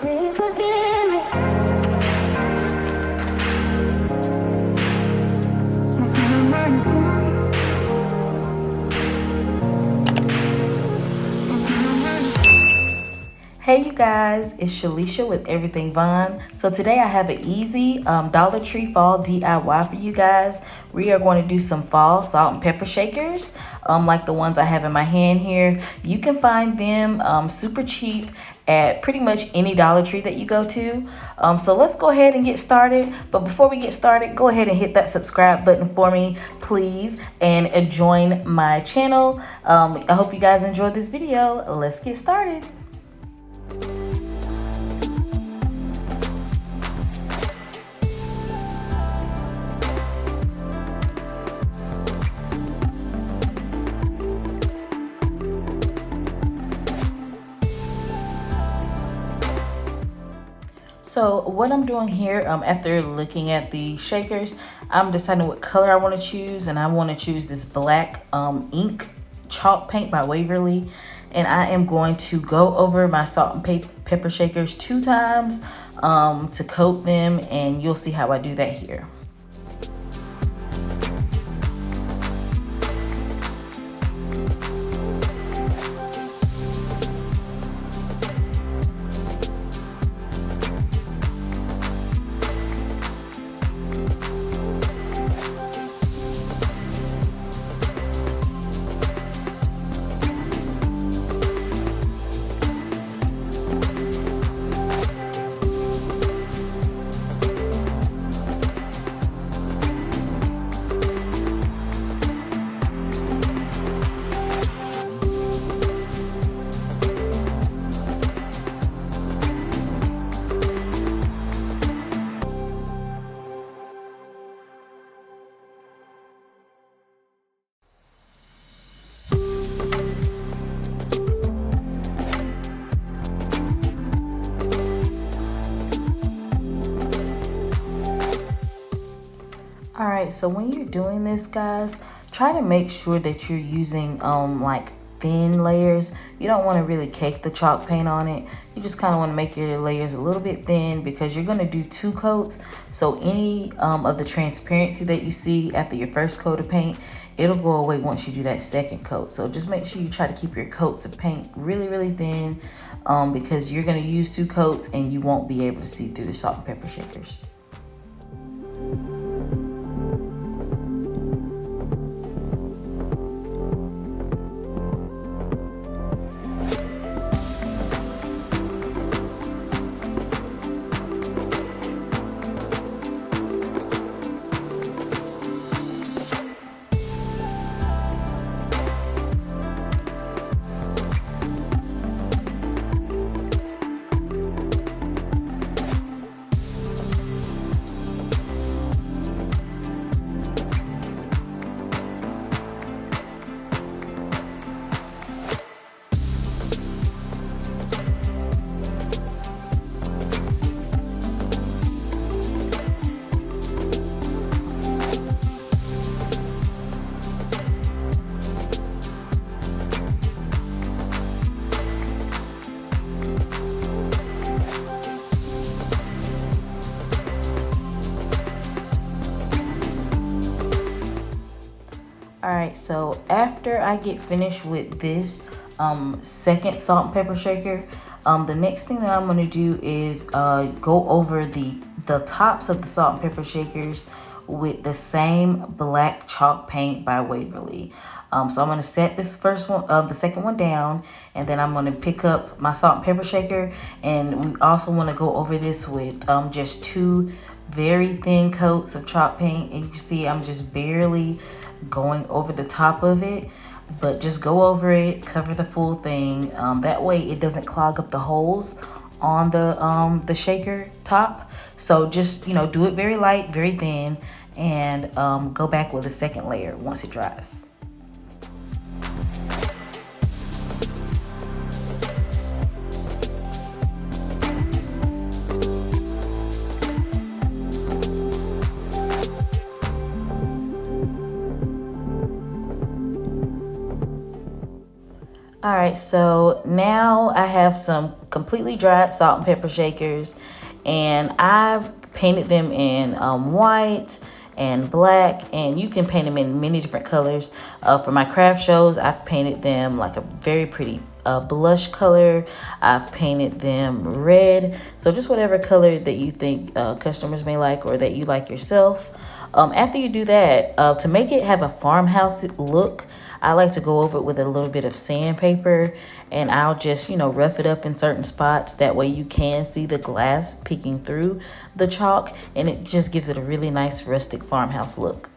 Please forgive me. Hey you guys, it's Shalisha with Everything Vaughn. So today I have an easy Dollar Tree fall DIY for you guys. We are going to do some fall salt and pepper shakers, like the ones I have in my hand here. You can find them super cheap at pretty much any Dollar Tree that you go to. So let's go ahead and get started. But before we get started, go ahead and hit that subscribe button for me, please, and join my channel. I hope you guys enjoyed this video. Let's get started. So what I'm doing here, after looking at the shakers, I'm deciding what color I want to choose, and I want to choose this black ink chalk paint by Waverly, and I am going to go over my salt and pepper shakers 2 times to coat them, and you'll see how I do that here. All right, so when you're doing this, guys, try to make sure that you're using like thin layers. You don't want to really cake the chalk paint on it. You just kind of want to make your layers a little bit thin because you're going to do 2 coats. So any of the transparency that you see after your first coat of paint, it'll go away once you do that second coat. So just make sure you try to keep your coats of paint really, really thin because you're going to use 2 coats and you won't be able to see through the salt and pepper shakers. All right, so after I get finished with this second salt and pepper shaker, the next thing that I'm going to do is go over the tops of the salt and pepper shakers with the same black chalk paint by Waverly. So I'm going to set this first one, the second one down, and then I'm going to pick up my salt and pepper shaker, and we also want to go over this with just 2 very thin coats of chalk paint. And you can see I'm just barely going over the top of it, but just go over it, cover the full thing. That way it doesn't clog up the holes on the shaker top. So just, you know, do it very light, very thin, and go back with a second layer once it dries. All right, so now I have some completely dried salt and pepper shakers, and I've painted them in white and black, and you can paint them in many different colors. For my craft shows, I've painted them like a very pretty blush color. I've painted them red, so just whatever color that you think customers may like or that you like yourself. After you do that, to make it have a farmhouse look, I like to go over it with a little bit of sandpaper, and I'll just, rough it up in certain spots. That way you can see the glass peeking through the chalk, and it just gives it a really nice rustic farmhouse look.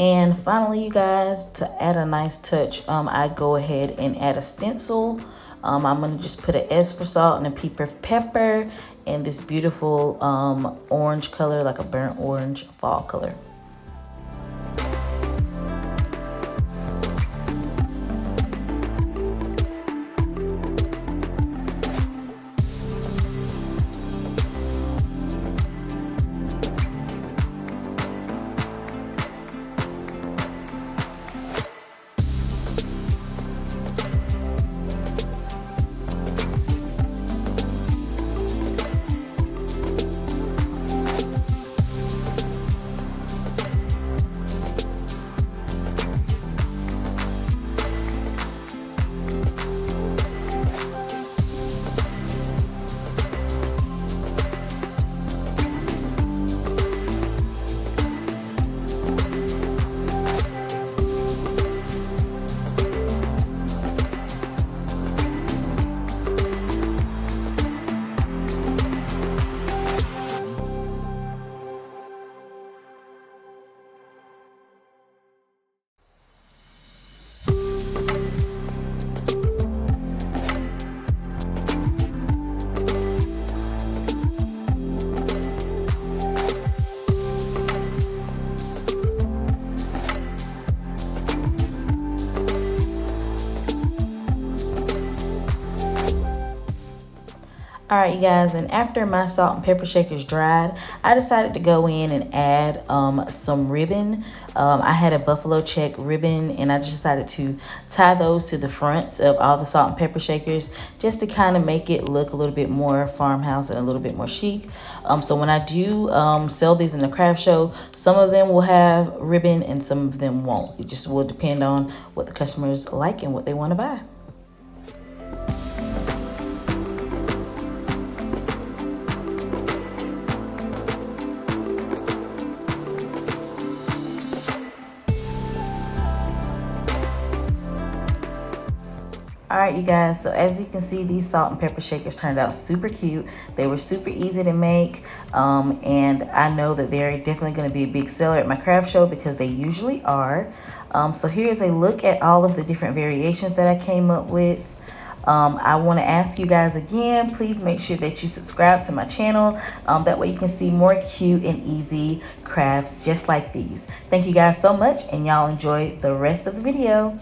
And finally, you guys, to add a nice touch, I go ahead and add a stencil. I'm gonna just put an S for salt and a P for pepper, and this beautiful orange color, like a burnt orange fall color. All right, you guys, and after my salt and pepper shakers dried, I decided to go in and add some ribbon. I had a buffalo check ribbon, and I just decided to tie those to the fronts of all the salt and pepper shakers just to kind of make it look a little bit more farmhouse and a little bit more chic. So when I do sell these in the craft show, some of them will have ribbon and some of them won't. It just will depend on what the customers like and what they want to buy. All right, you guys, so as you can see, these salt and pepper shakers turned out super cute. They were super easy to make, and I know that they're definitely going to be a big seller at my craft show because they usually are. So here's a look at all of the different variations that I came up with. I want to ask you guys again, please make sure that you subscribe to my channel. That way you can see more cute and easy crafts just like these. Thank you guys so much, and y'all enjoy the rest of the video.